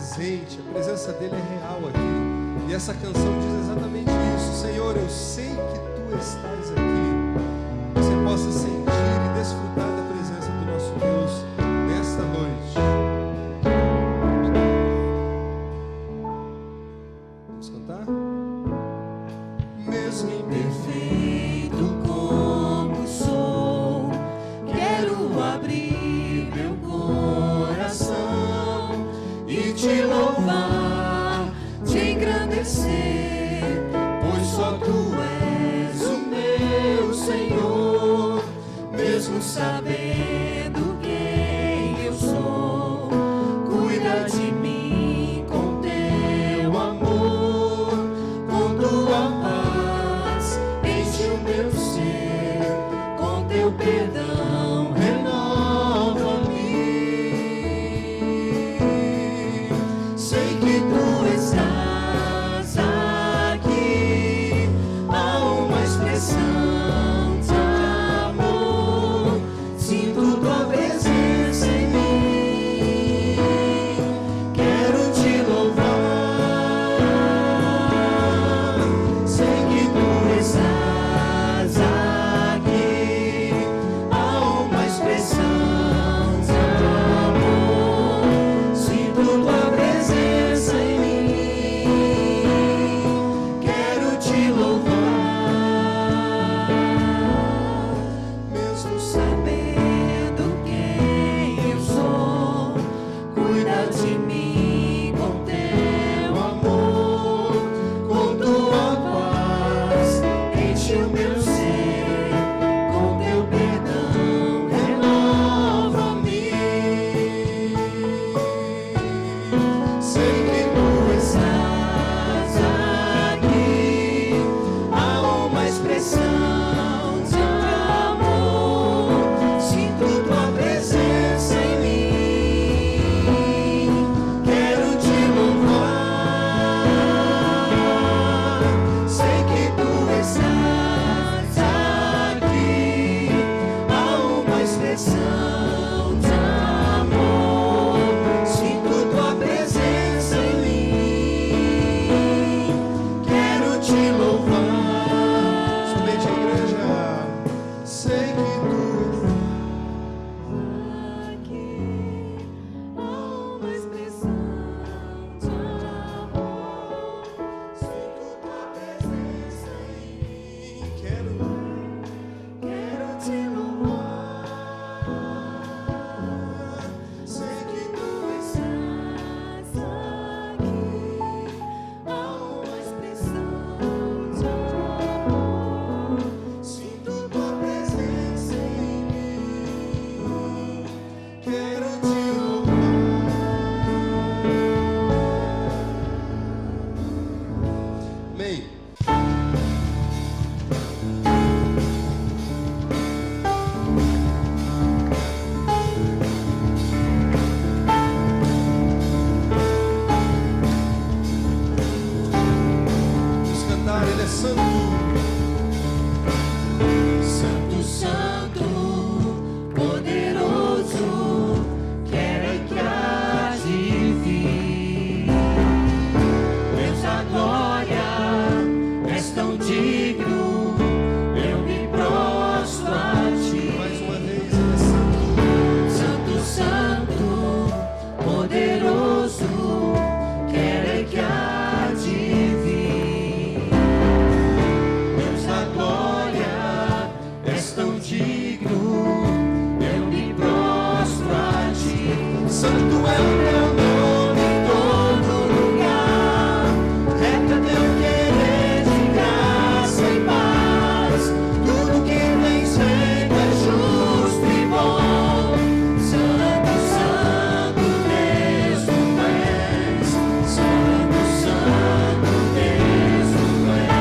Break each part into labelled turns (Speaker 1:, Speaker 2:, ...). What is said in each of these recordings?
Speaker 1: presente, a presença dele é real aqui. E essa canção diz exatamente isso. Senhor, eu sei que tu estás aqui. Você possa sentir e desfrutar da presença do nosso Deus nesta noite. Vamos cantar? Mesmo
Speaker 2: Imperfeito como sou, quero abrir meu coração e te louvar, te engrandecer, pois só tu és o meu Senhor. Mesmo sabendo quem eu sou, cuida de mim com teu amor, com tua paz, enche o meu ser, com teu perdão renova-me. Sei que tu estás aqui, há uma expressão de amor, sinto tua presença em mim, quero te louvar. Sei que tu estás aqui, há uma expressão de amor, sinto tua presença em mim, quero te louvar. Mesmo sabendo quem eu sou, cuida de mim com teu amor, com tua paz, enche o meu ser, com teu perdão renova-me. Sei que tu estás aqui, há uma expressão de amor, sinto tua presença em mim, quero te louvar. Sei que tu estás aqui, há uma expressão de amor, sinto tua presença em mim, quero te louvar.
Speaker 1: somente a igreja. Sei que tu
Speaker 2: Aqui há uma expressão de amor, sinto tua presença em mim,
Speaker 1: quero.
Speaker 2: quero te louvar. Sei que tu estás aqui, há uma expressão de amor, sinto tua presença em mim,
Speaker 1: Quero te louvar. Amém. Vamos cantar, Ele é santo.
Speaker 2: Santo, Santo, poderoso, quero é que há de vir. Deus da glória, és tão digno, eu me prostro a ti.
Speaker 1: Mais uma vez, Ele é santo.
Speaker 2: Santo, Santo, poderoso, quero é que há de vir. Deus da glória, és tão digno, eu me prostro a ti.
Speaker 1: Santo é o teu
Speaker 2: Nome em todo lugar, reto é teu querer de graça e paz. Tudo que tens feito é justo e bom. Santo, Santo, Deus tu és. Santo, Santo, Deus tu és.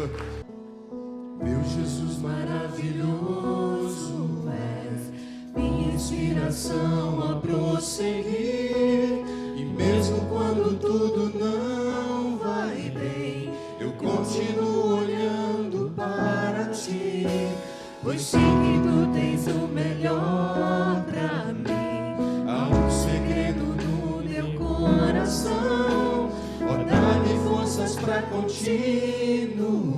Speaker 1: Senhor.
Speaker 2: Meu Jesus maravilhoso és, minha inspiração a prosseguir. E mesmo quando tudo não vai bem, eu continuo olhando para ti, pois sei que tu tens o melhor pra mim. Há um segredo no meu coração, ó, dá-me forças pra continuar,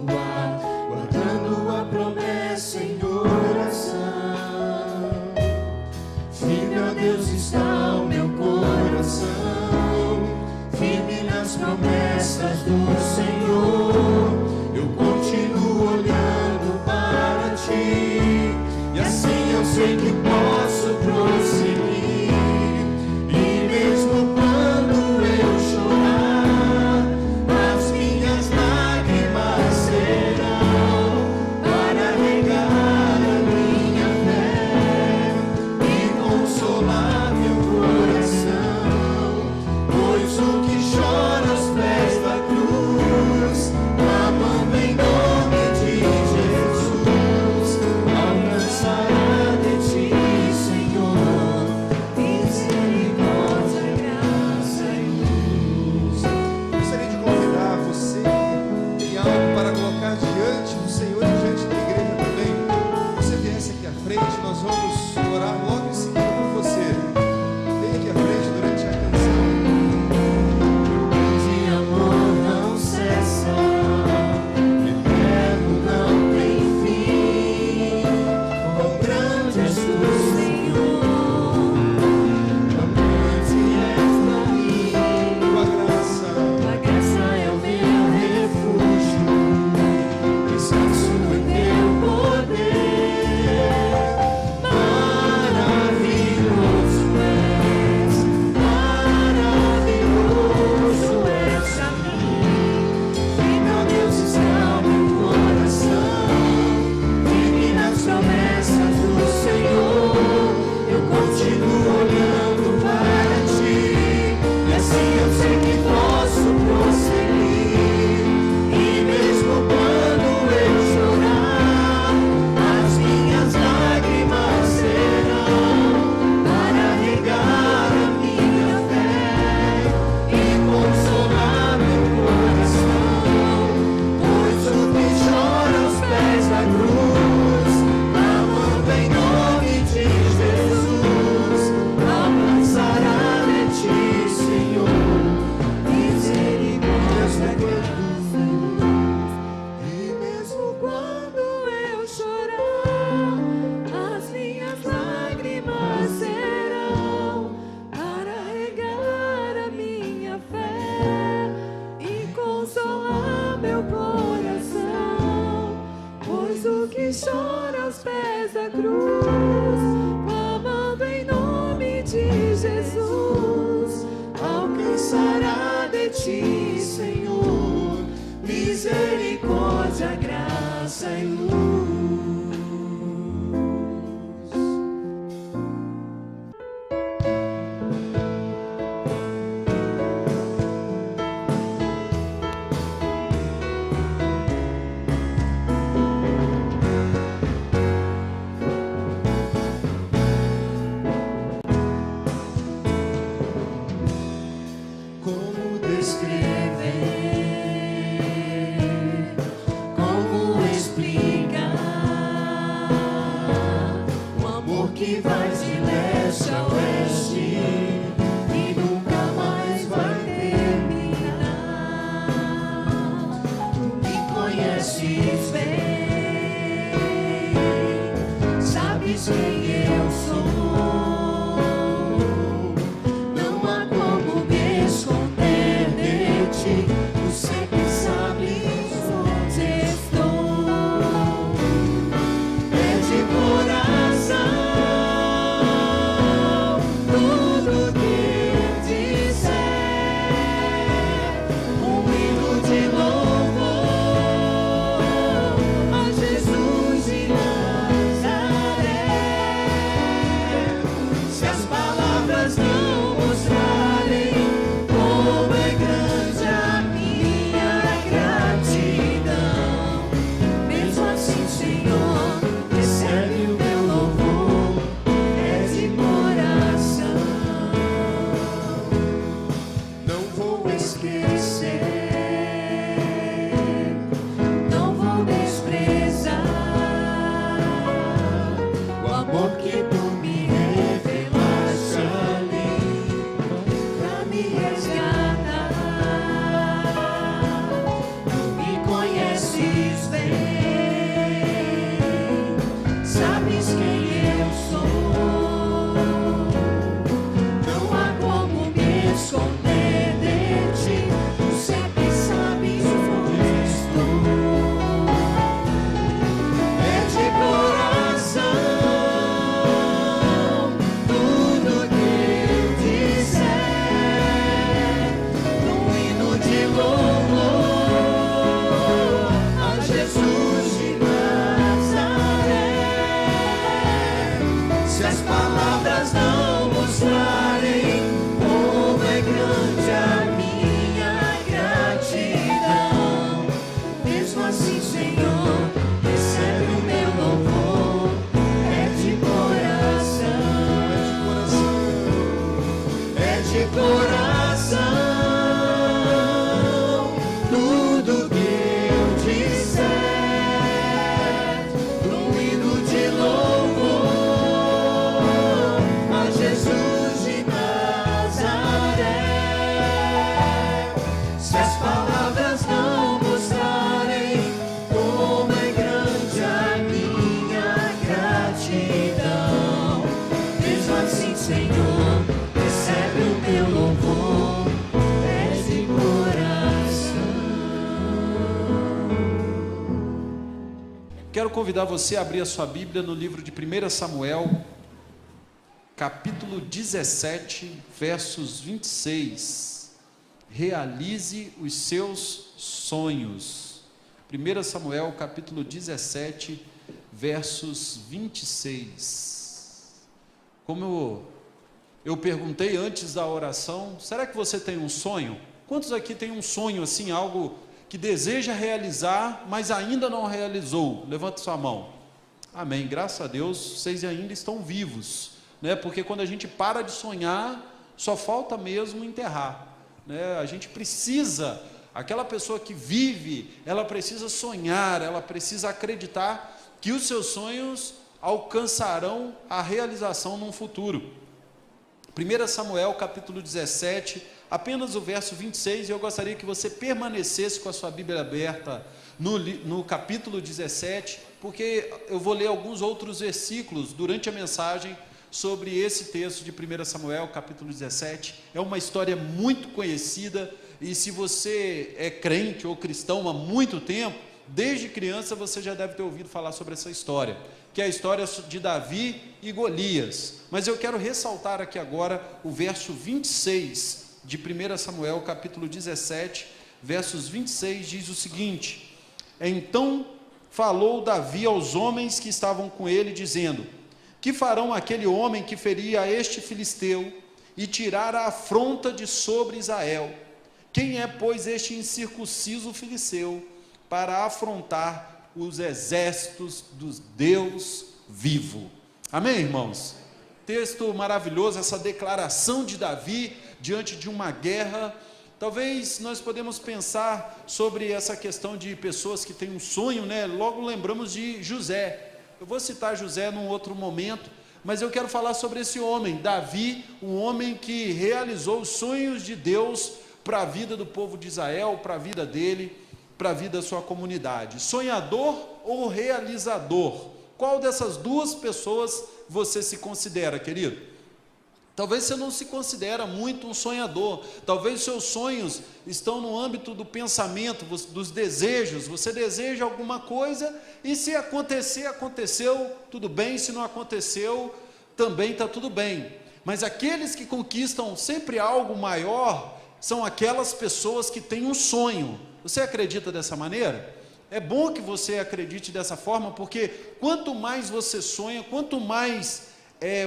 Speaker 2: guardando a promessa em oração. Firme, ó Deus, está o meu coração, firme nas promessas do Senhor. Eu continuo olhando para ti, e assim eu sei que posso prosseguir. E mesmo quando eu chorar, as minhas lágrimas serão para regar a minha fé e consolar meu coração. Pois o que chora aos pés da cruz, amando em nome de Jesus, alcançará de ti, Senhor, misericórdia, graça e luz.
Speaker 1: Gostaria de convidar você que tem algo para colocar diante do Senhor e diante da igreja também. Você viesse aqui à frente, nós vamos orar logo em seguida por você. Vem aqui à frente durante a canção.
Speaker 2: De amor não cessa, eterno não tem fim. Quão grande és tu, Senhor, amante és pra mim.
Speaker 1: Tua graça,
Speaker 2: Tua graça é o meu refúgio, descanso no teu poder. Maravilhoso és a mim. Firme, ó Deus, está o meu coração, firme nas promessas do Senhor. Eu continuo olhando para ti, e assim eu sei que posso prosseguir. E mesmo quando eu chorar, as minhas lágrimas serão para regar a minha fé e consolar meu coração. Pois o que chora aos pés da cruz, amando em nome de Jesus, alcançará de ti, Senhor, misericórdia, graça e luz. E mesmo quando eu chorar, as minhas lágrimas serão para regar a minha fé e consolar meu coração. Pois o que chora aos pés da cruz, clamando em nome de Jesus, alcançará de ti, Senhor, misericórdia, graça e luz. Como descrever, como explicar coração. Tudo que eu disser, um hino de louvor a Jesus de Nazaré. Se as palavras não mostrarem como é grande a minha gratidão, mesmo assim, Senhor, recebe o meu louvor, é de coração.
Speaker 3: Quero convidar você a abrir a sua Bíblia no livro de 1 Samuel, capítulo 17, versos 26. Realize os seus sonhos. 1 Samuel, capítulo 17, versos 26. Como eu perguntei antes da oração, será que você tem um sonho? Quantos aqui tem um sonho assim, algo que deseja realizar, mas ainda não realizou? Levante sua mão. Amém, graças a Deus, vocês ainda estão vivos, né? Porque quando a gente para de sonhar, só falta mesmo enterrar, né? A gente precisa, aquela pessoa que vive, ela precisa sonhar, ela precisa acreditar que os seus sonhos alcançarão a realização num futuro. 1 Samuel capítulo 17, apenas o verso 26, e eu gostaria que você permanecesse com a sua Bíblia aberta no capítulo 17, porque eu vou ler alguns outros versículos durante a mensagem sobre esse texto de 1 Samuel capítulo 17. É uma história muito conhecida, e se você é crente ou cristão há muito tempo, desde criança você já deve ter ouvido falar sobre essa história, que é a história de Davi e Golias. Mas eu quero ressaltar aqui agora o verso 26 de 1 Samuel capítulo 17, versos 26, diz o seguinte: então falou Davi aos homens que estavam com ele, dizendo: que farão aquele homem que feria este filisteu e tirar a afronta de sobre Israel? Quem é, pois, este incircunciso filisteu para afrontar os exércitos dos Deus vivo? Amém, irmãos? Texto maravilhoso, essa declaração de Davi diante de uma guerra. Talvez nós podemos pensar sobre essa questão de pessoas que têm um sonho, né? Logo lembramos de José. Eu vou citar José num outro momento, mas eu quero falar sobre esse homem, Davi, um homem que realizou os sonhos de Deus para a vida do povo de Israel, para a vida dele, para a vida da sua comunidade. Sonhador ou realizador? Qual dessas duas pessoas você se considera, querido? Talvez você não se considera muito um sonhador, talvez seus sonhos estão no âmbito do pensamento, dos desejos. Você deseja alguma coisa e se acontecer, aconteceu, tudo bem, se não aconteceu, também está tudo bem. Mas aqueles que conquistam sempre algo maior são aquelas pessoas que têm um sonho. Você acredita dessa maneira? É bom que você acredite dessa forma, porque quanto mais você sonha, quanto mais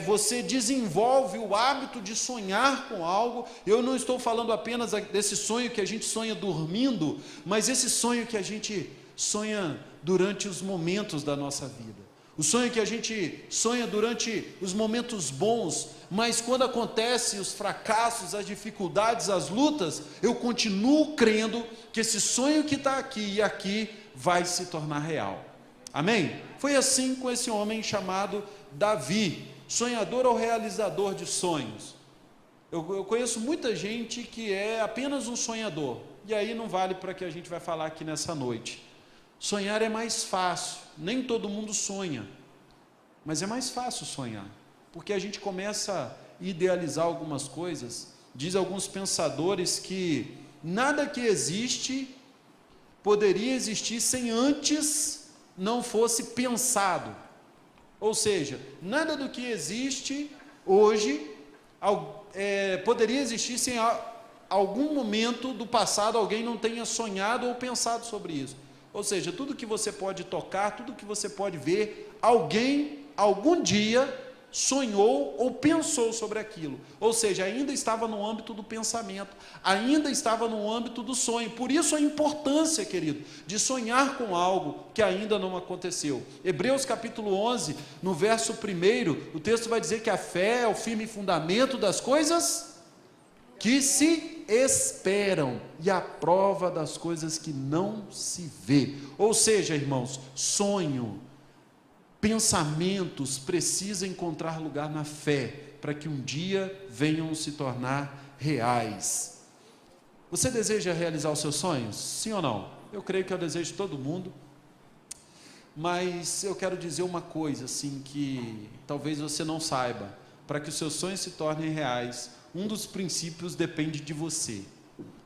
Speaker 3: você desenvolve o hábito de sonhar com algo. Eu não estou falando apenas desse sonho que a gente sonha dormindo, mas esse sonho que a gente sonha durante os momentos da nossa vida, o sonho que a gente sonha durante os momentos bons, mas quando acontecem os fracassos, as dificuldades, as lutas, eu continuo crendo que esse sonho que está aqui e aqui vai se tornar real. Amém? Foi assim com esse homem chamado Davi. Sonhador ou realizador de sonhos? Eu conheço muita gente que é apenas um sonhador, e aí não vale para o que a gente vai falar aqui nessa noite. Sonhar é mais fácil, nem todo mundo sonha, mas é mais fácil sonhar, porque a gente começa a idealizar algumas coisas. Diz alguns pensadores que nada que existe poderia existir sem antes não fosse pensado. Ou seja, nada do que existe hoje poderia existir sem algum momento do passado alguém não tenha sonhado ou pensado sobre isso. Ou seja, tudo que você pode tocar, tudo que você pode ver, alguém, algum dia, sonhou ou pensou sobre aquilo. Ou seja, ainda estava no âmbito do pensamento, ainda estava no âmbito do sonho. Por isso a importância, querido, de sonhar com algo que ainda não aconteceu. Hebreus capítulo 11, no verso 1, o texto vai dizer que a fé é o firme fundamento das coisas que se esperam, e a prova das coisas que não se vê. Ou seja, irmãos, sonho, pensamentos precisam encontrar lugar na fé, para que um dia venham se tornar reais. Você deseja realizar os seus sonhos? Sim ou não? Eu creio que é o desejo de todo mundo, mas eu quero dizer uma coisa, assim, que talvez você não saiba. Para que os seus sonhos se tornem reais, um dos princípios depende de você.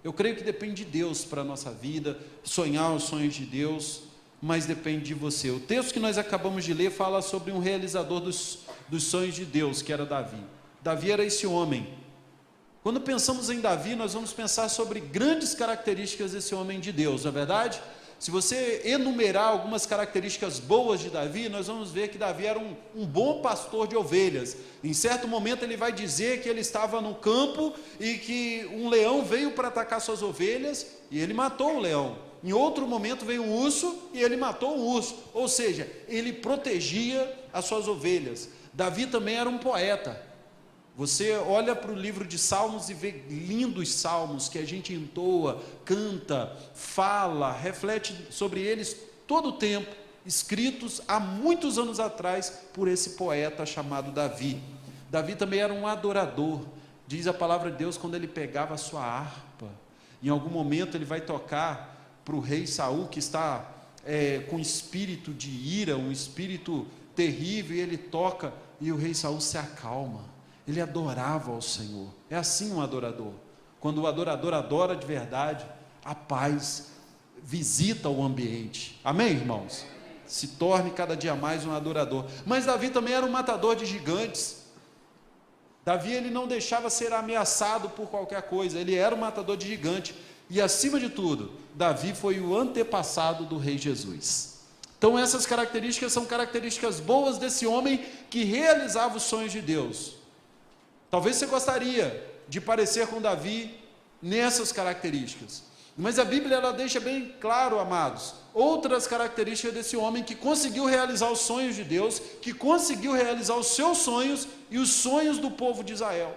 Speaker 3: Eu creio que depende de Deus para a nossa vida, sonhar os sonhos de Deus, mas depende de você. O texto que nós acabamos de ler fala sobre um realizador dos sonhos de Deus, que era Davi. Davi era esse homem. Quando pensamos em Davi, nós vamos pensar sobre grandes características desse homem de Deus, não é verdade? Se você enumerar algumas características boas de Davi, nós vamos ver que Davi era um bom pastor de ovelhas. Em certo momento ele vai dizer que ele estava no campo e que um leão veio para atacar suas ovelhas e ele matou o leão. Em outro momento veio um urso e ele matou o urso. Ou seja, ele protegia as suas ovelhas. Davi também era um poeta. Você olha para o livro de Salmos e vê lindos salmos que a gente entoa, canta, fala, reflete sobre eles todo o tempo, escritos há muitos anos atrás por esse poeta chamado Davi. Davi também era um adorador. Diz a palavra de Deus, quando ele pegava a sua harpa, em algum momento ele vai tocar para o rei Saul, que está com espírito de ira, um espírito terrível, e ele toca e o rei Saul se acalma. Ele adorava ao Senhor. É assim um adorador. Quando o adorador adora de verdade, a paz visita o ambiente. Amém, irmãos? Se torne cada dia mais um adorador. Mas Davi também era um matador de gigantes. Davi, ele não deixava ser ameaçado por qualquer coisa. Ele era um matador de gigante. E acima de tudo, Davi foi o antepassado do rei Jesus. Então essas características são características boas desse homem que realizava os sonhos de Deus. Talvez você gostaria de parecer com Davi nessas características, mas a Bíblia ela deixa bem claro, amados, outras características desse homem que conseguiu realizar os sonhos de Deus, que conseguiu realizar os seus sonhos e os sonhos do povo de Israel.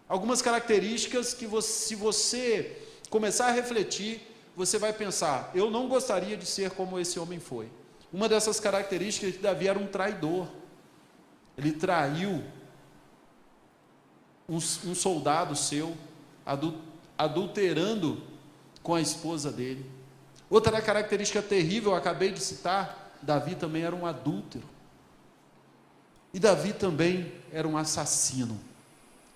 Speaker 3: Algumas características que se você começar a refletir, você vai pensar, eu não gostaria de ser como esse homem foi. Uma dessas características é que Davi era um traidor. Ele traiu um soldado seu, adulterando com a esposa dele. Outra característica terrível, eu acabei de citar, Davi também era um adúltero. E Davi também era um assassino.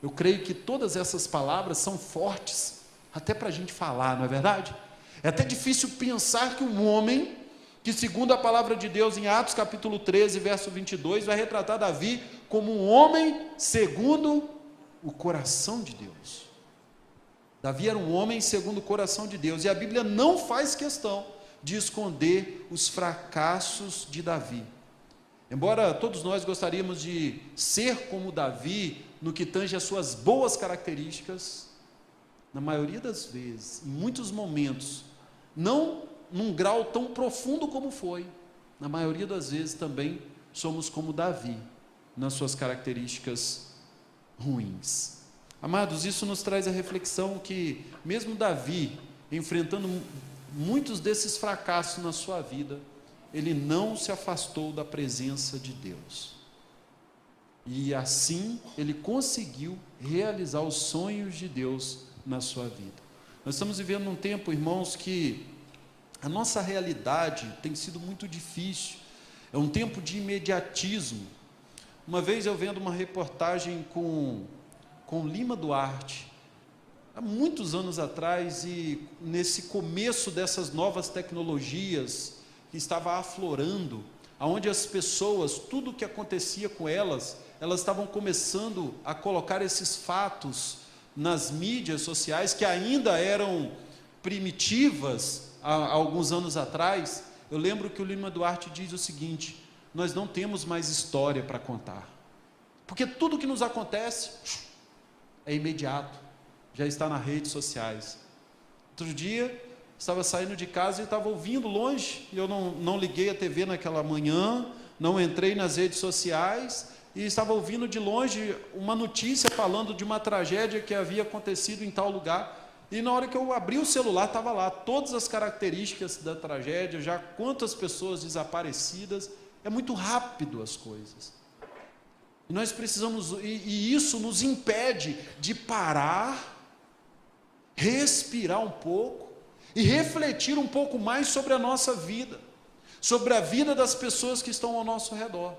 Speaker 3: Eu creio que todas essas palavras são fortes, até para a gente falar, não é verdade? É até difícil pensar que um homem, que segundo a palavra de Deus em Atos capítulo 13, verso 22, vai retratar Davi como um homem segundo o coração de Deus. Davi era um homem segundo o coração de Deus, e a Bíblia não faz questão de esconder os fracassos de Davi. Embora todos nós gostaríamos de ser como Davi, no que tange as suas boas características, na maioria das vezes, em muitos momentos, não num grau tão profundo como foi, na maioria das vezes também somos como Davi, nas suas características ruins. Amados, isso nos traz a reflexão que mesmo Davi, enfrentando muitos desses fracassos na sua vida, ele não se afastou da presença de Deus. E assim ele conseguiu realizar os sonhos de Deus na sua vida. Nós estamos vivendo um tempo, irmãos, que a nossa realidade tem sido muito difícil. É um tempo de imediatismo. Uma vez eu vendo uma reportagem com Lima Duarte, há muitos anos atrás, e nesse começo dessas novas tecnologias que estava aflorando, onde as pessoas, tudo o que acontecia com elas estavam começando a colocar esses fatos nas mídias sociais, que ainda eram primitivas há alguns anos atrás. Eu lembro que o Lima Duarte diz o seguinte: nós não temos mais história para contar, porque tudo que nos acontece é imediato, já está nas redes sociais. Outro dia, estava saindo de casa e estava ouvindo longe, e eu não liguei a TV naquela manhã, não entrei nas redes sociais, e estava ouvindo de longe uma notícia falando de uma tragédia que havia acontecido em tal lugar. E na hora que eu abri o celular, estava lá todas as características da tragédia, já quantas pessoas desaparecidas. É muito rápido as coisas. E nós precisamos, e isso nos impede de parar, respirar um pouco e refletir um pouco mais sobre a nossa vida, sobre a vida das pessoas que estão ao nosso redor,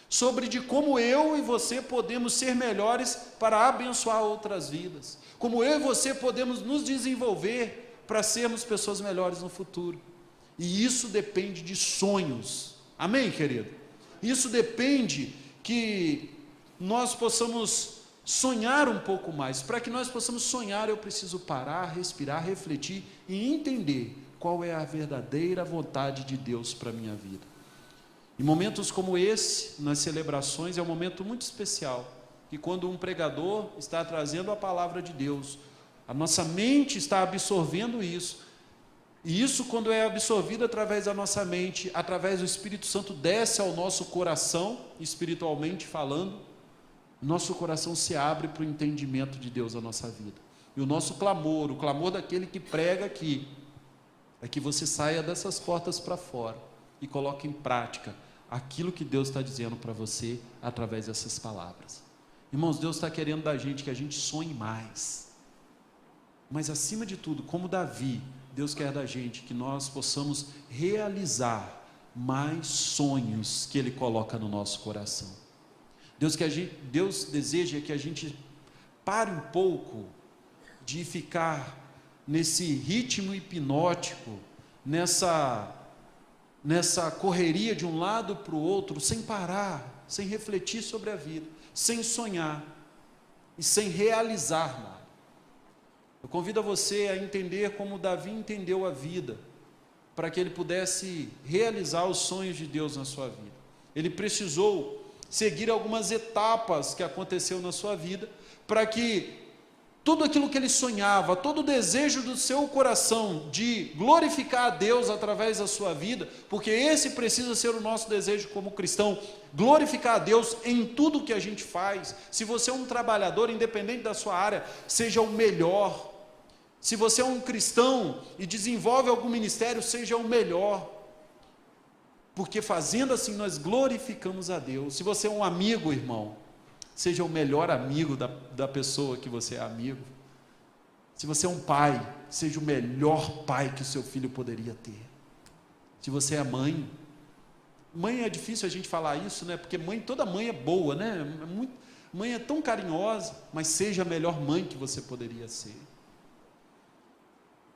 Speaker 3: sobre de como eu e você podemos ser melhores para abençoar outras vidas, como eu e você podemos nos desenvolver para sermos pessoas melhores no futuro. E isso depende de sonhos. Amém, querido? Isso depende que nós possamos sonhar um pouco mais. Para que nós possamos sonhar, eu preciso parar, respirar, refletir e entender qual é a verdadeira vontade de Deus para a minha vida. Em momentos como esse, nas celebrações, é um momento muito especial, que quando um pregador está trazendo a palavra de Deus, a nossa mente está absorvendo isso, e isso, quando é absorvido através da nossa mente, através do Espírito Santo, desce ao nosso coração, espiritualmente falando, nosso coração se abre para o entendimento de Deus na nossa vida. E o nosso clamor, o clamor daquele que prega aqui, é que você saia dessas portas para fora e coloque em prática aquilo que Deus está dizendo para você através dessas palavras. Irmãos, Deus está querendo da gente que a gente sonhe mais. Mas acima de tudo, como Davi, Deus quer da gente que nós possamos realizar mais sonhos que Ele coloca no nosso coração. Deus deseja que a gente pare um pouco de ficar nesse ritmo hipnótico, nessa correria de um lado para o outro, sem parar, sem refletir sobre a vida, sem sonhar e sem realizar nada. Eu convido você a entender como Davi entendeu a vida, para que ele pudesse realizar os sonhos de Deus na sua vida. Ele precisou seguir algumas etapas que aconteceu na sua vida, para que tudo aquilo que ele sonhava, todo o desejo do seu coração de glorificar a Deus através da sua vida, porque esse precisa ser o nosso desejo como cristão, glorificar a Deus em tudo que a gente faz. Se você é um trabalhador, independente da sua área, seja o melhor. Se você é um cristão e desenvolve algum ministério, seja o melhor, porque fazendo assim nós glorificamos a Deus. Se você é um amigo, irmão, seja o melhor amigo da pessoa que você é amigo. Se você é um pai, seja o melhor pai que o seu filho poderia ter. Se você é mãe é difícil a gente falar isso, né? Porque toda mãe é boa, né? Mãe é tão carinhosa, mas seja a melhor mãe que você poderia ser.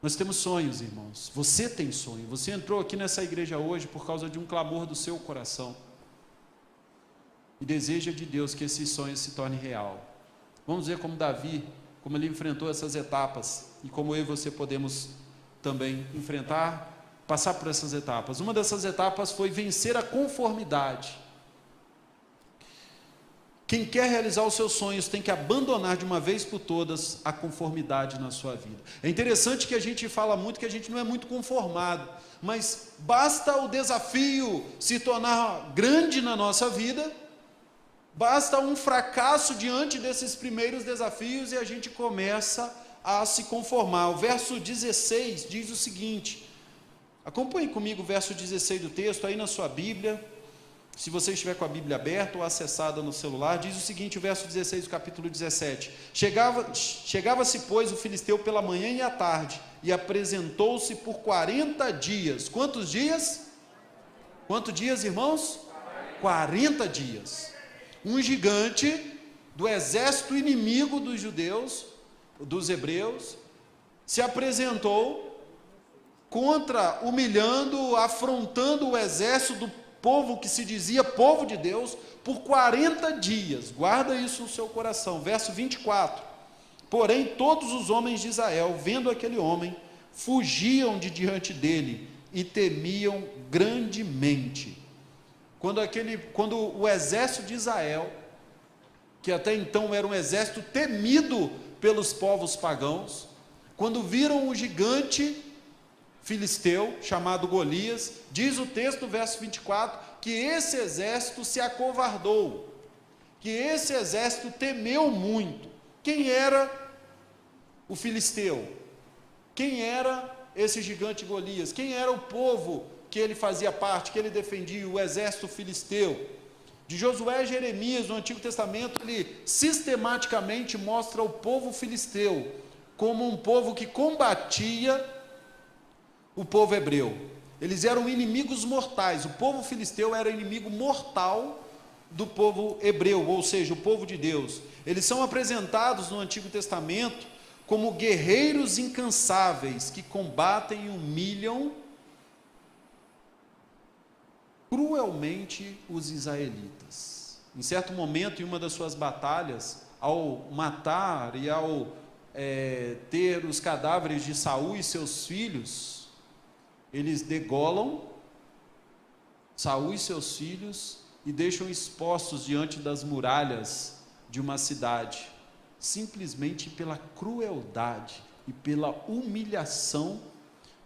Speaker 3: Nós temos sonhos, irmãos. Você tem sonho. Você entrou aqui nessa igreja hoje por causa de um clamor do seu coração. E deseja de Deus que esse sonho se torne real. Vamos ver como Davi, como ele enfrentou essas etapas, e como eu e você podemos também enfrentar, passar por essas etapas. Uma dessas etapas foi vencer a conformidade. Quem quer realizar os seus sonhos tem que abandonar de uma vez por todas a conformidade na sua vida. É interessante que a gente fala muito que a gente não é muito conformado, mas basta o desafio se tornar grande na nossa vida, basta um fracasso diante desses primeiros desafios e a gente começa a se conformar. O verso 16 diz o seguinte, acompanhe comigo o verso 16 do texto, aí na sua Bíblia, se você estiver com a Bíblia aberta ou acessada no celular, diz o seguinte, o verso 16 do capítulo 17, chegava-se, pois, o filisteu pela manhã e à tarde, e apresentou-se por 40 dias, quantos dias? Quantos dias, irmãos? 40 dias, um gigante do exército inimigo dos judeus, dos hebreus, se apresentou humilhando, afrontando o exército do povo que se dizia povo de Deus, por 40 dias, guarda isso no seu coração, verso 24, porém todos os homens de Israel, vendo aquele homem, fugiam de diante dele, e temiam grandemente. Quando o exército de Israel, que até então era um exército temido pelos povos pagãos, quando viram o gigante filisteu, chamado Golias, diz o texto, verso 24, que esse exército se acovardou. que esse exército temeu muito. Quem era o filisteu? Quem era esse gigante Golias? Quem era o povo que ele fazia parte, que ele defendia, o exército filisteu? De Josué a Jeremias, no Antigo Testamento, ele sistematicamente mostra o povo filisteu como um povo que combatia o povo hebreu. Eles eram inimigos mortais. O povo filisteu era inimigo mortal do povo hebreu, ou seja, o povo de Deus. Eles são apresentados no Antigo Testamento como guerreiros incansáveis que combatem e humilham cruelmente os israelitas. Em certo momento, em uma das suas batalhas, ao matar e ao ter os cadáveres de Saul e seus filhos, eles degolam Saul e seus filhos e deixam expostos diante das muralhas de uma cidade, simplesmente pela crueldade e pela humilhação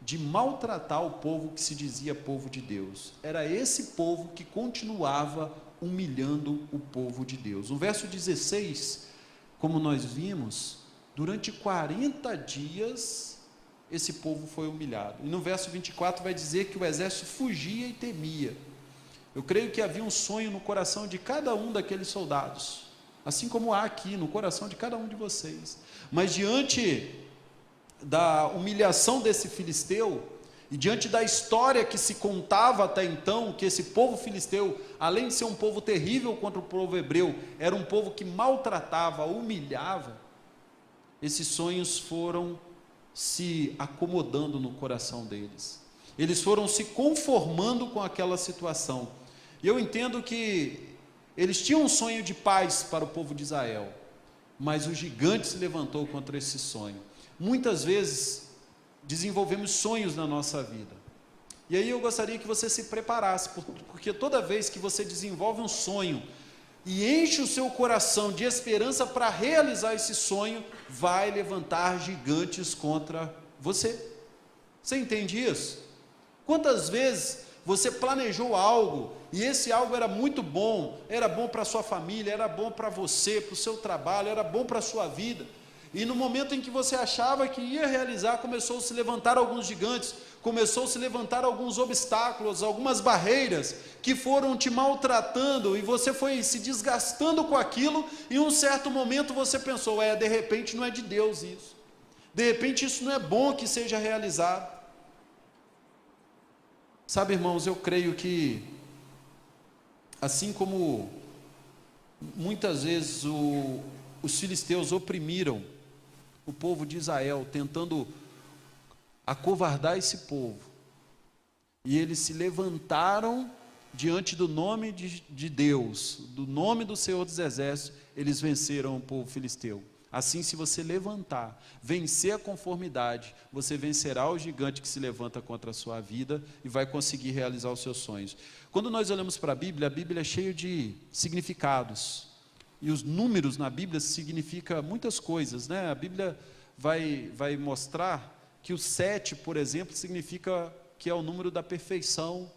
Speaker 3: de maltratar o povo que se dizia povo de Deus. Era esse povo que continuava humilhando o povo de Deus. No verso 16, como nós vimos, durante 40 dias esse povo foi humilhado. E no verso 24 vai dizer que o exército fugia e temia. Eu creio que havia um sonho no coração de cada um daqueles soldados, assim como há aqui no coração de cada um de vocês. Mas diante da humilhação desse filisteu, e diante da história que se contava até então, que esse povo filisteu, além de ser um povo terrível contra o povo hebreu, era um povo que maltratava, humilhava, esses sonhos foram se acomodando no coração deles. Eles foram se conformando com aquela situação. E eu entendo que eles tinham um sonho de paz para o povo de Israel, mas o gigante se levantou contra esse sonho. Muitas vezes desenvolvemos sonhos na nossa vida, e aí eu gostaria que você se preparasse, porque toda vez que você desenvolve um sonho e enche o seu coração de esperança para realizar esse sonho, vai levantar gigantes contra você. Você entende isso? Quantas vezes você planejou algo, e esse algo era muito bom, era bom para a sua família, era bom para você, para o seu trabalho, era bom para a sua vida, e no momento em que você achava que ia realizar, começou a se levantar alguns gigantes, começou a se levantar alguns obstáculos, algumas barreiras, que foram te maltratando, e você foi se desgastando com aquilo, e em um certo momento você pensou, de repente não é de Deus isso, de repente isso não é bom que seja realizado. Sabe, irmãos, eu creio que, assim como muitas vezes os filisteus oprimiram o povo de Israel, tentando acovardar esse povo, e eles se levantaram diante do nome de Deus, do nome do Senhor dos Exércitos, eles venceram o povo filisteu. Assim, se você levantar, vencer a conformidade, você vencerá o gigante que se levanta contra a sua vida e vai conseguir realizar os seus sonhos. Quando nós olhamos para a Bíblia é cheia de significados, e os números na Bíblia significam muitas coisas, né? A Bíblia vai mostrar que o 7, por exemplo, significa que é o número da perfeição.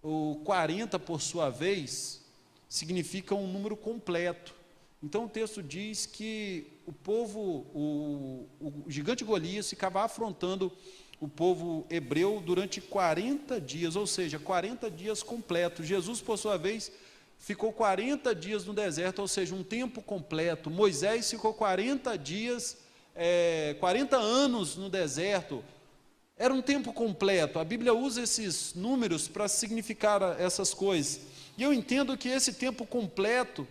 Speaker 3: O 40, por sua vez, significa um número completo. Então o texto diz que o povo, o gigante Golias ficava afrontando o povo hebreu durante 40 dias, ou seja, 40 dias completos. Jesus, por sua vez, ficou 40 dias no deserto, ou seja, um tempo completo. Moisés ficou 40 dias, 40 anos no deserto, era um tempo completo. A Bíblia usa esses números para significar essas coisas, e eu entendo que esse tempo completo,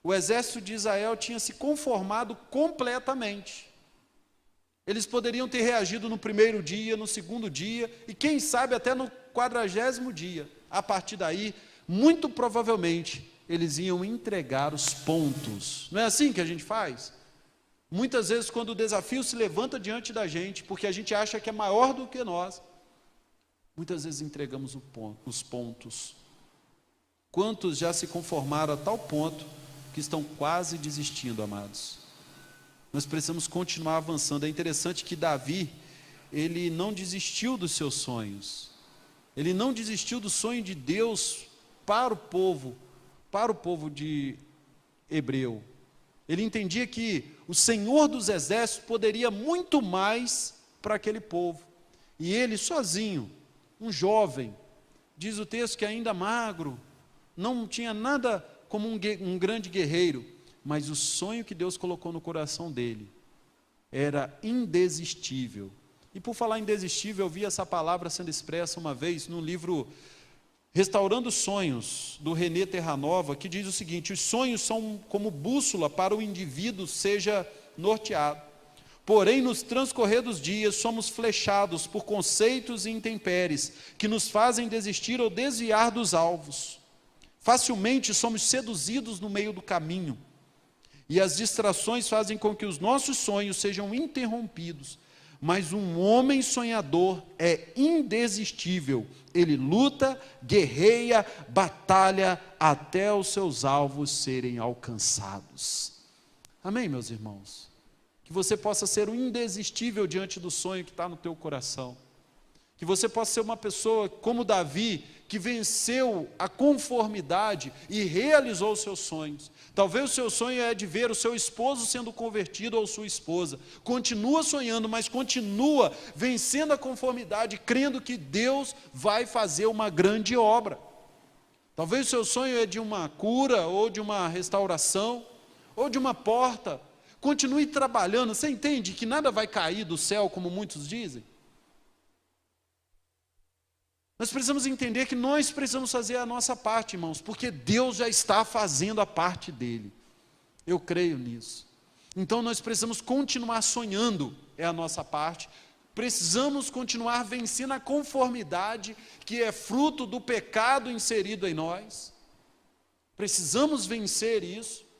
Speaker 3: o exército de Israel tinha se conformado completamente. Eles poderiam ter reagido no primeiro dia, no segundo dia, e quem sabe até no 40º dia. A partir daí, muito provavelmente, eles iam entregar os pontos. Não é assim que a gente faz? Muitas vezes, quando o desafio se levanta diante da gente, porque a gente acha que é maior do que nós, muitas vezes entregamos os pontos. Quantos já se conformaram a tal ponto que estão quase desistindo, amados? Nós precisamos continuar avançando. É interessante que Davi, ele não desistiu dos seus sonhos, ele não desistiu do sonho de Deus para o povo de hebreu. Ele entendia que o Senhor dos Exércitos poderia muito mais para aquele povo. E ele sozinho, um jovem, diz o texto que ainda magro, não tinha nada como um grande guerreiro, mas o sonho que Deus colocou no coração dele era indesistível. E por falar indesistível, eu vi essa palavra sendo expressa uma vez no livro Restaurando Sonhos, do René Terranova, que diz o seguinte: os sonhos são como bússola para o indivíduo seja norteado. Porém, nos transcorrer dos dias, somos flechados por conceitos e intempéries que nos fazem desistir ou desviar dos alvos. Facilmente somos seduzidos no meio do caminho, e as distrações fazem com que os nossos sonhos sejam interrompidos. Mas um homem sonhador é indesistível. Ele luta, guerreia, batalha até os seus alvos serem alcançados. Amém, meus irmãos? Que você possa ser um indesistível diante do sonho que está no teu coração. Que você possa ser uma pessoa como Davi, que venceu a conformidade e realizou os seus sonhos. Talvez o seu sonho é de ver o seu esposo sendo convertido ou sua esposa. Continua sonhando, mas continua vencendo a conformidade, crendo que Deus vai fazer uma grande obra. Talvez o seu sonho é de uma cura, ou de uma restauração, ou de uma porta. Continue trabalhando. Você entende que nada vai cair do céu, como muitos dizem? Nós precisamos entender que nós precisamos fazer a nossa parte, irmãos, porque Deus já está fazendo a parte dele. Eu creio nisso. Então nós precisamos continuar sonhando, é a nossa parte. Precisamos continuar vencendo a conformidade que é fruto do pecado inserido em nós. Precisamos vencer isso.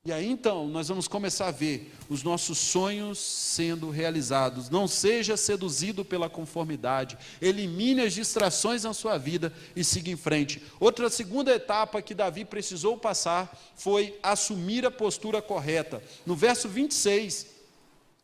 Speaker 3: E aí então nós vamos começar a ver os nossos sonhos sendo realizados. Não seja seduzido pela conformidade, elimine as distrações na sua vida e siga em frente. Outra segunda etapa que Davi precisou passar foi assumir a postura correta. No verso 26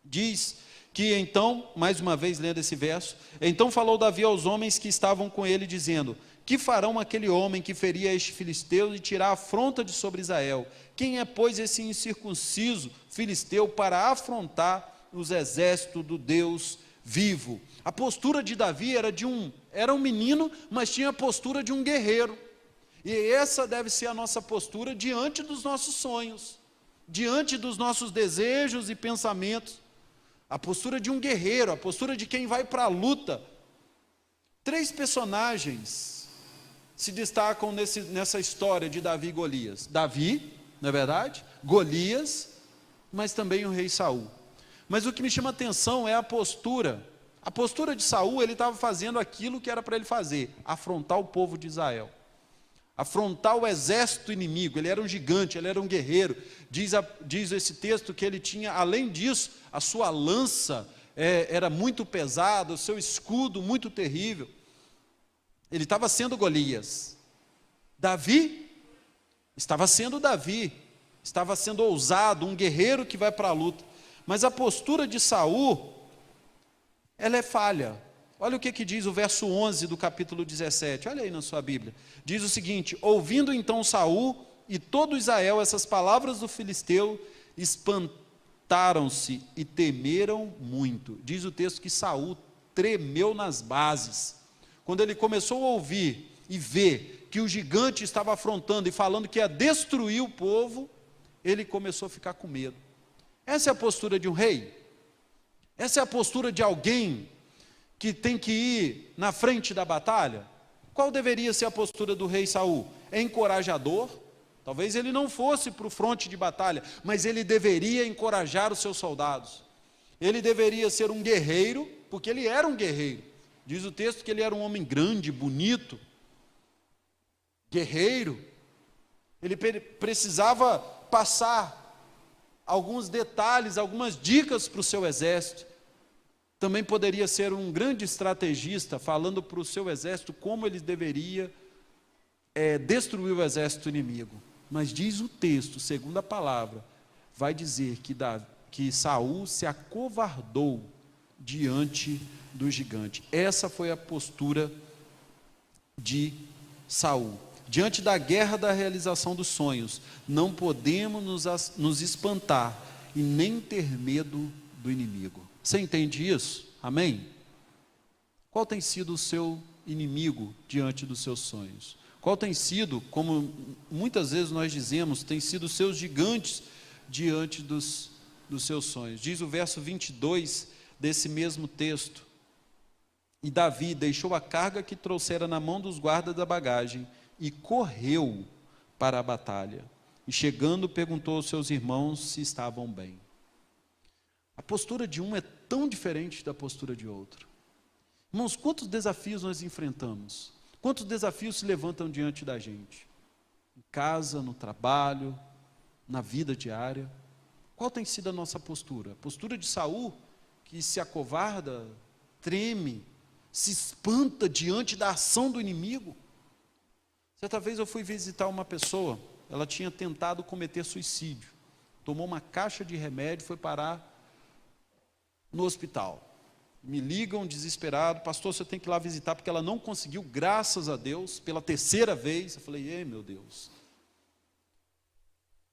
Speaker 3: diz que então, mais uma vez lendo esse verso, então falou Davi aos homens que estavam com ele, dizendo: que farão aquele homem que feria este filisteu e tirar a afronta de sobre Israel? Quem é, pois, esse incircunciso filisteu para afrontar os exércitos do Deus vivo? A postura de Davi era um menino, mas tinha a postura de um guerreiro. E essa deve ser a nossa postura diante dos nossos sonhos, diante dos nossos desejos e pensamentos. A postura de um guerreiro, a postura de quem vai para a luta. 3 personagens se destacam nessa história de Davi e Golias. Davi, não é verdade? Golias, mas também o rei Saul. Mas o que me chama a atenção é a postura. A postura de Saul, ele estava fazendo aquilo que era para ele fazer: afrontar o povo de Israel, afrontar o exército inimigo. Ele era um gigante, ele era um guerreiro. Diz esse texto que ele tinha, além disso, a sua lança era muito pesada, o seu escudo muito terrível. Ele estava sendo Golias. Davi estava sendo Davi, estava sendo ousado, um guerreiro que vai para a luta. Mas a postura de Saul, ela é falha. Olha o que diz o verso 11 do capítulo 17, olha aí na sua Bíblia. Diz o seguinte: ouvindo então Saul e todo Israel essas palavras do filisteu, espantaram-se e temeram muito. Diz o texto que Saul tremeu nas bases. Quando ele começou a ouvir e ver que o gigante estava afrontando e falando que ia destruir o povo, ele começou a ficar com medo. Essa é a postura de um rei? Essa é a postura de alguém que tem que ir na frente da batalha? Qual deveria ser a postura do rei Saul? É encorajador? Talvez ele não fosse para o fronte de batalha, mas ele deveria encorajar os seus soldados. Ele deveria ser um guerreiro, porque ele era um guerreiro. Diz o texto que ele era um homem grande, bonito, guerreiro. Ele precisava passar alguns detalhes, algumas dicas para o seu exército. Também poderia ser um grande estrategista, falando para o seu exército como ele deveria destruir o exército inimigo. Mas diz o texto, segundo a palavra, vai dizer que Saul se acovardou diante do gigante. Essa foi a postura de Saul. diante da guerra da realização dos sonhos, não podemos nos espantar e nem ter medo do inimigo. Você entende isso? Amém? Qual tem sido o seu inimigo diante dos seus sonhos? Qual tem sido, como muitas vezes nós dizemos, tem sido os seus gigantes diante dos seus sonhos? Diz o verso 22 desse mesmo texto: e Davi deixou a carga que trouxera na mão dos guardas da bagagem e correu para a batalha. E chegando, perguntou aos seus irmãos se estavam bem. A postura de um é tão diferente da postura de outro. Irmãos, quantos desafios nós enfrentamos? Quantos desafios se levantam diante da gente? Em casa, no trabalho, na vida diária. Qual tem sido a nossa postura? A postura de Saul, que se acovarda, treme, se espanta diante da ação do inimigo. Certa vez eu fui visitar uma pessoa, ela tinha tentado cometer suicídio, tomou uma caixa de remédio e foi parar no hospital. Me ligam desesperado: pastor, você tem que ir lá visitar, porque ela não conseguiu, graças a Deus, pela terceira vez. Eu falei: ei, meu Deus.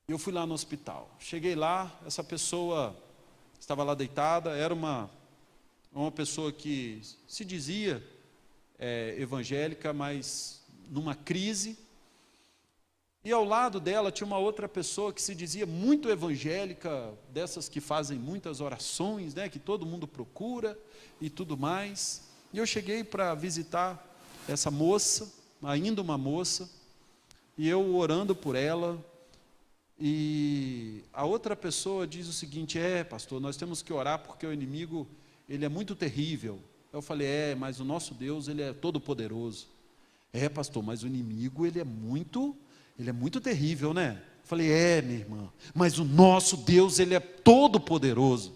Speaker 3: Eu fui lá no hospital, cheguei lá, essa pessoa estava lá deitada, era uma pessoa que se dizia evangélica, mas numa crise, e ao lado dela tinha uma outra pessoa que se dizia muito evangélica, dessas que fazem muitas orações, né, que todo mundo procura e tudo mais. E eu cheguei para visitar essa moça, ainda uma moça, e eu orando por ela, e a outra pessoa diz o seguinte: pastor, nós temos que orar porque o inimigo, ele é muito terrível. Eu falei: mas o nosso Deus, ele é todo poderoso. Pastor, mas o inimigo, ele é muito terrível, né? Eu falei: minha irmã, mas o nosso Deus, ele é todo poderoso.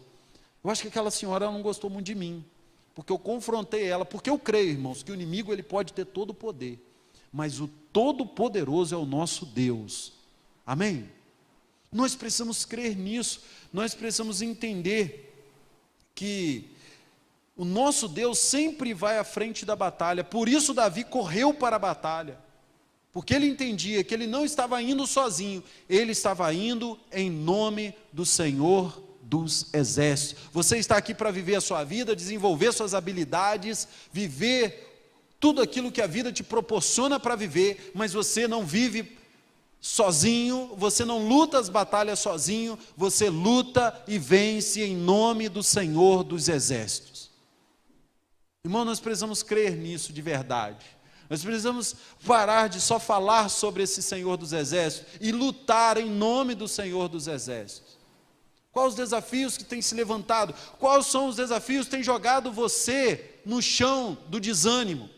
Speaker 3: Eu acho que aquela senhora não gostou muito de mim, porque eu confrontei ela, porque eu creio, irmãos, que o inimigo, ele pode ter todo o poder, mas o todo poderoso é o nosso Deus. Amém? Nós precisamos crer nisso, nós precisamos entender que o nosso Deus sempre vai à frente da batalha. Por isso Davi correu para a batalha, porque ele entendia que ele não estava indo sozinho, ele estava indo em nome do Senhor dos Exércitos. Você está aqui para viver a sua vida, desenvolver suas habilidades, viver tudo aquilo que a vida te proporciona para viver, mas você não vive sozinho, você não luta as batalhas sozinho, você luta e vence em nome do Senhor dos Exércitos. Irmão, nós precisamos crer nisso de verdade. Nós precisamos parar de só falar sobre esse Senhor dos Exércitos e lutar em nome do Senhor dos Exércitos. Quais os desafios que têm se levantado? Quais são os desafios que têm jogado você no chão do desânimo?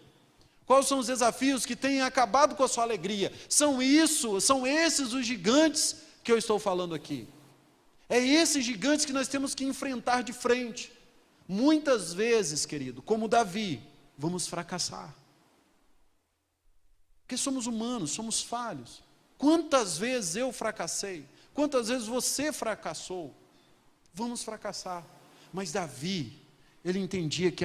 Speaker 3: Quais são os desafios que têm acabado com a sua alegria? São esses os gigantes que eu estou falando aqui. É esses gigantes que nós temos que enfrentar de frente. Muitas vezes, querido, como Davi, vamos fracassar. Porque somos humanos, somos falhos. Quantas vezes eu fracassei? Quantas vezes você fracassou? Vamos fracassar. Mas Davi, ele entendia que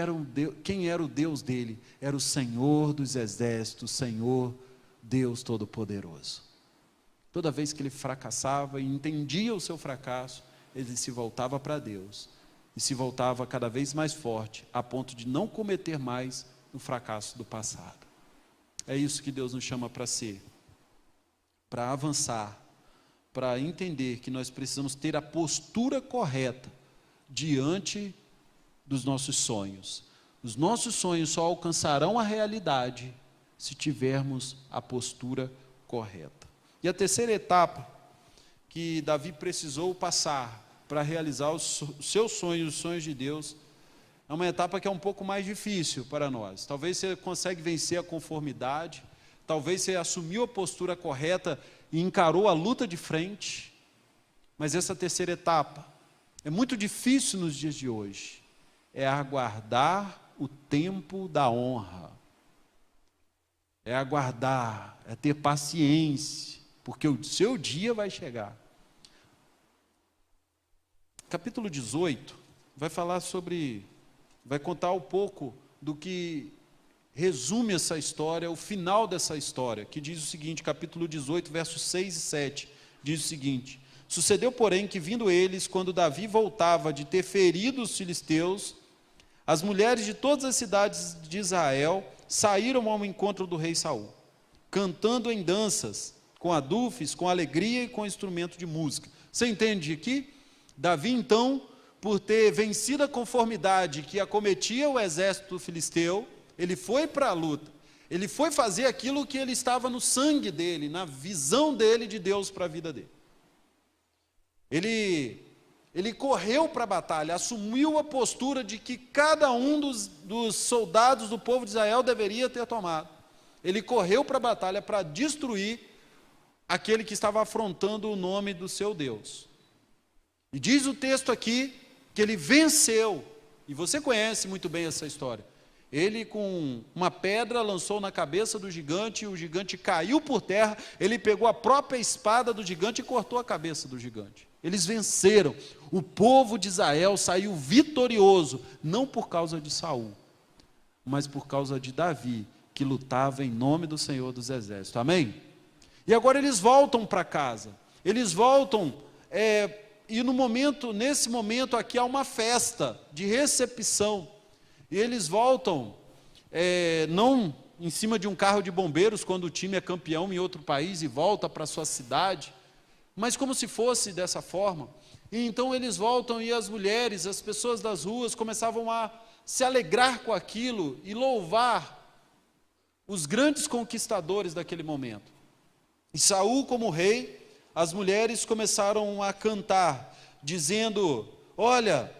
Speaker 3: quem era o Deus dele, era o Senhor dos Exércitos, o Senhor Deus Todo-Poderoso. Toda vez que ele fracassava e entendia o seu fracasso, ele se voltava para Deus, e se voltava cada vez mais forte, a ponto de não cometer mais o fracasso do passado. É isso que Deus nos chama para ser, para avançar, para entender que nós precisamos ter a postura correta diante dos nossos sonhos. Os nossos sonhos só alcançarão a realidade se tivermos a postura correta. E a terceira etapa que Davi precisou passar para realizar os seus sonhos, os sonhos de Deus, é uma etapa que é um pouco mais difícil para nós. Talvez você consiga vencer a conformidade, talvez você assumiu a postura correta e encarou a luta de frente, mas essa terceira etapa é muito difícil nos dias de hoje. É aguardar o tempo da honra, é aguardar, é ter paciência, porque o seu dia vai chegar. Capítulo 18 vai falar vai contar um pouco do que resume essa história, o final dessa história, que diz o seguinte, capítulo 18, versos 6 e 7, diz o seguinte: sucedeu, porém, que vindo eles, quando Davi voltava de ter ferido os filisteus, as mulheres de todas as cidades de Israel saíram ao encontro do rei Saul, cantando em danças, com adufes, com alegria e com instrumento de música. Você entende aqui? Davi, então, por ter vencido a conformidade que acometia o exército filisteu, ele foi para a luta, ele foi fazer aquilo que ele estava no sangue dele, na visão dele de Deus para a vida dele. Ele correu para a batalha, assumiu a postura de que cada um dos soldados do povo de Israel deveria ter tomado. Ele correu para a batalha para destruir aquele que estava afrontando o nome do seu Deus. E diz o texto aqui que ele venceu, e você conhece muito bem essa história. Ele, com uma pedra, lançou na cabeça do gigante, e o gigante caiu por terra, ele pegou a própria espada do gigante e cortou a cabeça do gigante. Eles venceram. O povo de Israel saiu vitorioso, não por causa de Saul, mas por causa de Davi, que lutava em nome do Senhor dos Exércitos. Amém? E agora eles voltam para casa. Eles voltam, e nesse momento aqui há uma festa de recepção. E eles voltam, não em cima de um carro de bombeiros, quando o time é campeão em outro país e volta para a sua cidade, mas como se fosse dessa forma. E então eles voltam, e as mulheres, as pessoas das ruas começavam a se alegrar com aquilo e louvar os grandes conquistadores daquele momento. E Saul, como rei, as mulheres começaram a cantar, dizendo, olha,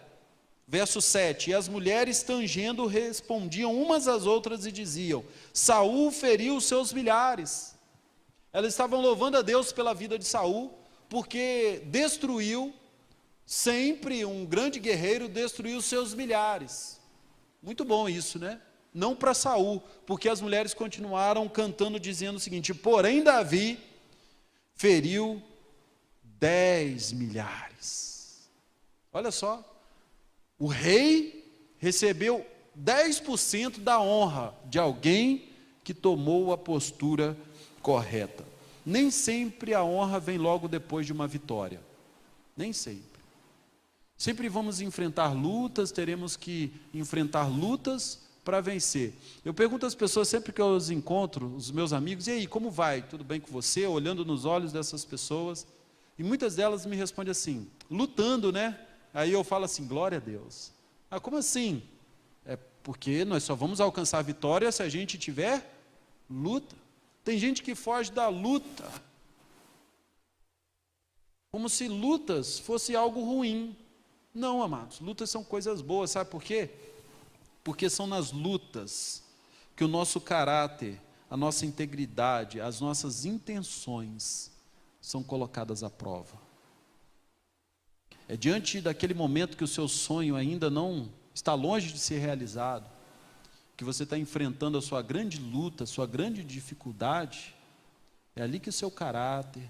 Speaker 3: verso 7, e as mulheres tangendo respondiam umas às outras e diziam, Saul feriu os seus milhares. Elas estavam louvando a Deus pela vida de Saul, porque destruiu, sempre um grande guerreiro destruiu os seus milhares. Muito bom isso, né? Não para Saul, porque as mulheres continuaram cantando, dizendo o seguinte, porém Davi feriu 10 milhares. Olha só, o rei recebeu 10% da honra de alguém que tomou a postura correta. Nem sempre a honra vem logo depois de uma vitória. Nem sempre. Sempre vamos enfrentar lutas, teremos que enfrentar lutas para vencer. Eu pergunto às pessoas sempre que eu os encontro, os meus amigos, e aí, como vai? Tudo bem com você? Olhando nos olhos dessas pessoas. E muitas delas me respondem assim, lutando, né? Aí eu falo assim, glória a Deus. Ah, como assim? É porque nós só vamos alcançar a vitória se a gente tiver luta. Tem gente que foge da luta, como se lutas fosse algo ruim. Não, amados, lutas são coisas boas, sabe por quê? Porque são nas lutas que o nosso caráter, a nossa integridade, as nossas intenções são colocadas à prova. É diante daquele momento que o seu sonho ainda não está longe de ser realizado, que você está enfrentando a sua grande luta, a sua grande dificuldade, é ali que o seu caráter,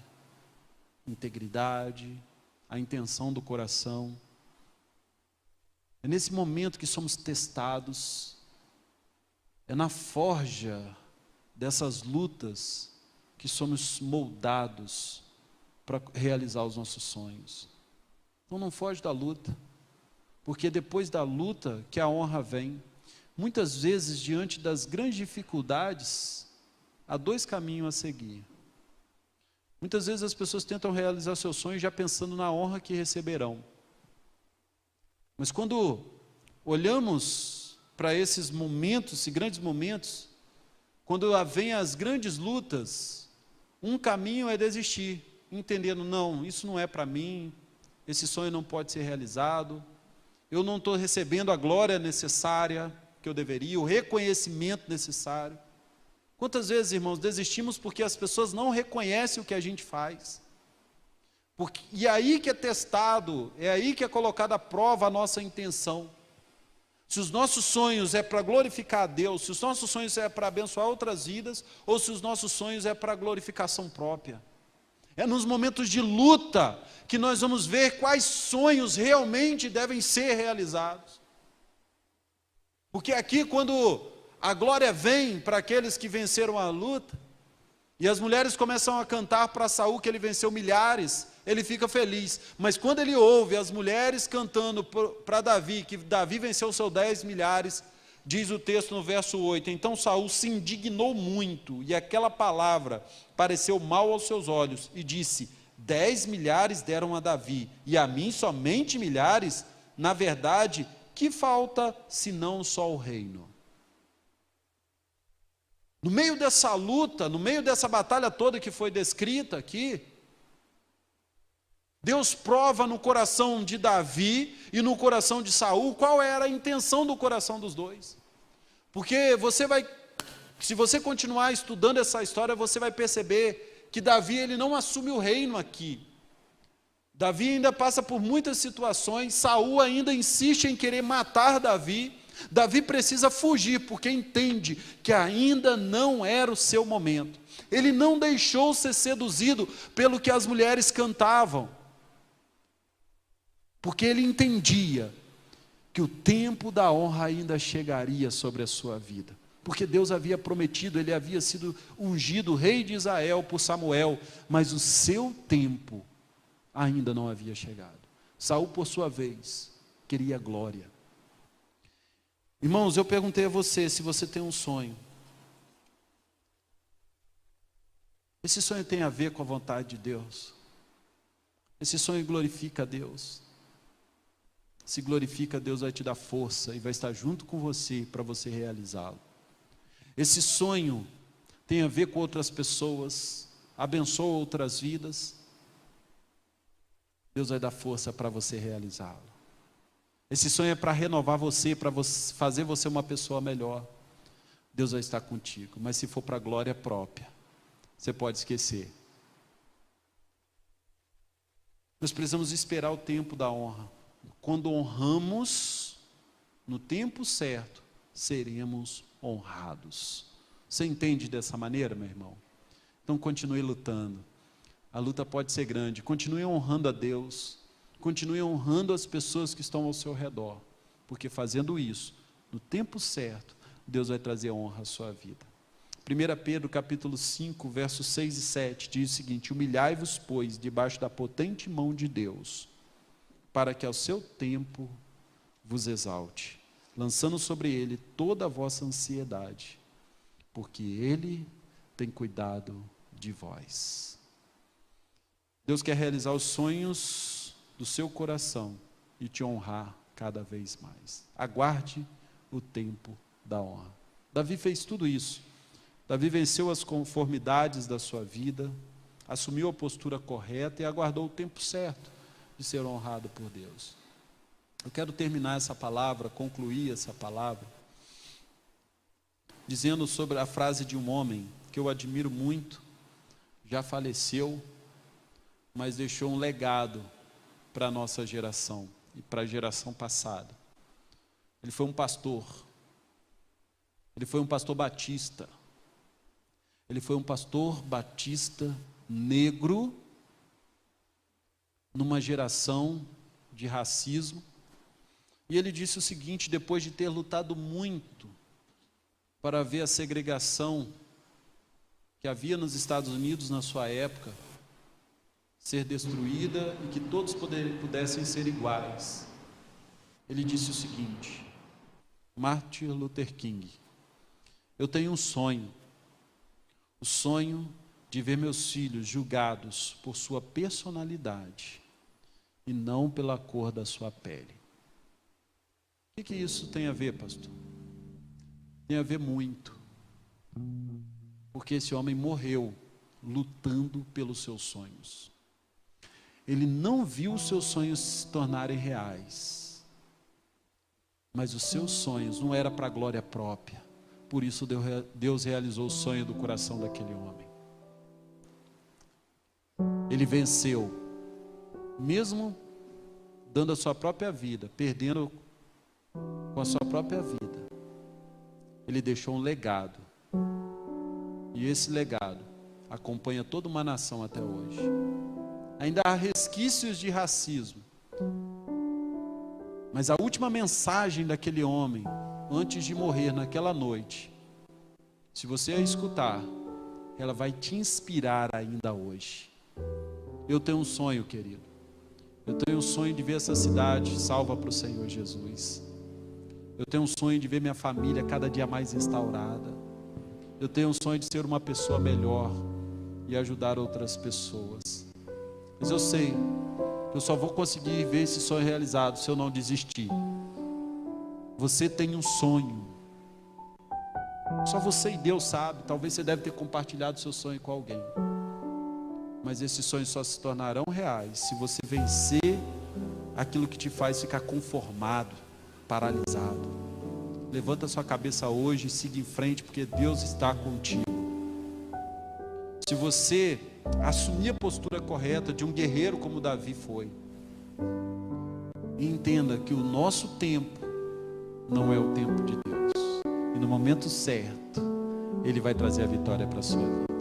Speaker 3: integridade, a intenção do coração, é nesse momento que somos testados, é na forja dessas lutas que somos moldados para realizar os nossos sonhos. Então não foge da luta, porque depois da luta que a honra vem. Muitas vezes, diante das grandes dificuldades, há dois caminhos a seguir. Muitas vezes as pessoas tentam realizar seus sonhos já pensando na honra que receberão. Mas quando olhamos para esses momentos, esses grandes momentos, quando vem as grandes lutas, um caminho é desistir, entendendo, não, isso não é para mim, esse sonho não pode ser realizado, eu não estou recebendo a glória necessária que eu deveria, o reconhecimento necessário. Quantas vezes, irmãos, desistimos porque as pessoas não reconhecem o que a gente faz? E é aí que é testado, é aí que é colocada à prova a nossa intenção. Se os nossos sonhos é para glorificar a Deus, se os nossos sonhos é para abençoar outras vidas, ou se os nossos sonhos é para glorificação própria. É nos momentos de luta que nós vamos ver quais sonhos realmente devem ser realizados. Porque aqui, quando a glória vem para aqueles que venceram a luta, e as mulheres começam a cantar para Saul que ele venceu milhares, ele fica feliz. Mas quando ele ouve as mulheres cantando para Davi, que Davi venceu seus 10 milhares, diz o texto no verso 8, então Saul se indignou muito, e aquela palavra pareceu mal aos seus olhos, e disse: 10 milhares deram a Davi, e a mim somente milhares? Na verdade, que falta, senão só o reino? No meio dessa luta, no meio dessa batalha toda que foi descrita aqui, Deus prova no coração de Davi e no coração de Saul qual era a intenção do coração dos dois. Porque se você continuar estudando essa história, você vai perceber que Davi, ele não assume o reino aqui. Davi ainda passa por muitas situações, Saul ainda insiste em querer matar Davi. Davi precisa fugir, porque entende que ainda não era o seu momento. Ele não deixou ser seduzido pelo que as mulheres cantavam, porque ele entendia que o tempo da honra ainda chegaria sobre a sua vida, porque Deus havia prometido, ele havia sido ungido rei de Israel por Samuel, mas o seu tempo ainda não havia chegado. Saul, por sua vez, queria glória. Irmãos, eu perguntei a você se você tem um sonho. Esse sonho tem a ver com a vontade de Deus? Esse sonho glorifica a Deus? Se glorifica, Deus vai te dar força e vai estar junto com você para você realizá-lo. Esse sonho tem a ver com outras pessoas, abençoa outras vidas, Deus vai dar força para você realizá-lo. Esse sonho é para renovar você, para fazer você uma pessoa melhor. Deus vai estar contigo, mas se for para a glória própria, você pode esquecer. Nós precisamos esperar o tempo da honra. Quando honramos, no tempo certo, seremos honrados. Você entende dessa maneira, meu irmão? Então continue lutando. A luta pode ser grande. Continue honrando a Deus. Continue honrando as pessoas que estão ao seu redor. Porque fazendo isso, no tempo certo, Deus vai trazer honra à sua vida. 1 Pedro capítulo 5, versos 6 e 7, diz o seguinte: humilhai-vos, pois, debaixo da potente mão de Deus, para que ao seu tempo vos exalte, lançando sobre ele toda a vossa ansiedade, porque ele tem cuidado de vós. Deus quer realizar os sonhos do seu coração e te honrar cada vez mais. Aguarde o tempo da honra. Davi fez tudo isso. Davi venceu as conformidades da sua vida, assumiu a postura correta e aguardou o tempo certo de ser honrado por Deus. Eu quero terminar essa palavra, concluir essa palavra, dizendo sobre a frase de um homem que eu admiro muito, já faleceu, mas deixou um legado para a nossa geração e para a geração passada. Ele foi um pastor batista, ele foi um pastor batista negro, numa geração de racismo, e ele disse o seguinte, depois de ter lutado muito para ver a segregação que havia nos Estados Unidos na sua época ser destruída e que todos pudessem ser iguais. Ele disse o seguinte: Martin Luther King, eu tenho um sonho, o sonho de ver meus filhos julgados por sua personalidade e não pela cor da sua pele. O que isso tem a ver, pastor? Tem a ver muito, porque esse homem morreu lutando pelos seus sonhos. Ele não viu os seus sonhos se tornarem reais, mas os seus sonhos não eram para a glória própria. Por isso Deus realizou o sonho do coração daquele homem. Ele venceu, mesmo dando a sua própria vida, perdendo com a sua própria vida. Ele deixou um legado, e esse legado acompanha toda uma nação até hoje. Ainda há resquícios de racismo, mas a última mensagem daquele homem, antes de morrer naquela noite, Se você a escutar, ela vai te inspirar ainda hoje. Eu tenho um sonho, querido. Eu tenho um sonho de ver essa cidade salva para o Senhor Jesus. Eu tenho um sonho de ver minha família cada dia mais restaurada. Eu tenho um sonho de ser uma pessoa melhor e ajudar outras pessoas. Mas eu sei que eu só vou conseguir ver esse sonho realizado se eu não desistir. Você tem um sonho. Só você e Deus sabe. Talvez você deve ter compartilhado seu sonho com alguém. Mas esses sonhos só se tornarão reais se você vencer aquilo que te faz ficar conformado, paralisado. Levanta sua cabeça hoje e siga em frente, porque Deus está contigo. Se você assumir a postura correta de um guerreiro como Davi foi, e entenda que o nosso tempo não é o tempo de Deus, e no momento certo Ele vai trazer a vitória para a sua vida.